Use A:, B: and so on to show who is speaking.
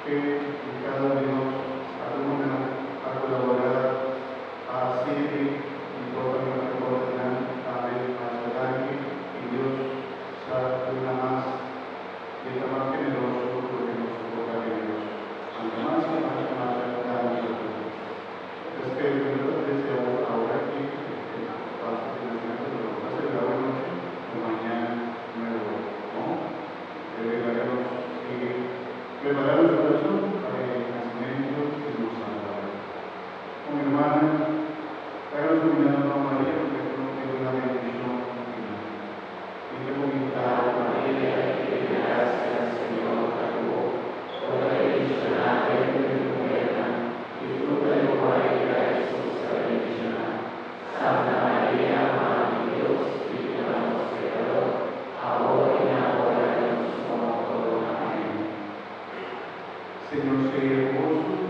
A: que cada Dios alguna a colaborar a Siri y toda la coordinan a y Dios sabe una más y está más generoso porque nos toca generoso. Ante más y más da nosotros. Es que yo desde ahora aquí, paso financiando, lo que pasa es que ahora noche o mañana me lo voy, ¿no? Deberemos seguir preparar el corazón para el nacimiento de nuestra madre. Con mi hermana, háganos iluminando a María, porque no tiene una bendición divina. Y te comunicado, María, que gracias, Señor, a tu voz, por la bendicionada de tu mujer, y fruto de tu marido, Jesús, se bendicionará. Santa María, Madre de Dios, y de nuestro Pecador, ahora y en la hora de nuestra muerte. Amén. Señor, sea vos.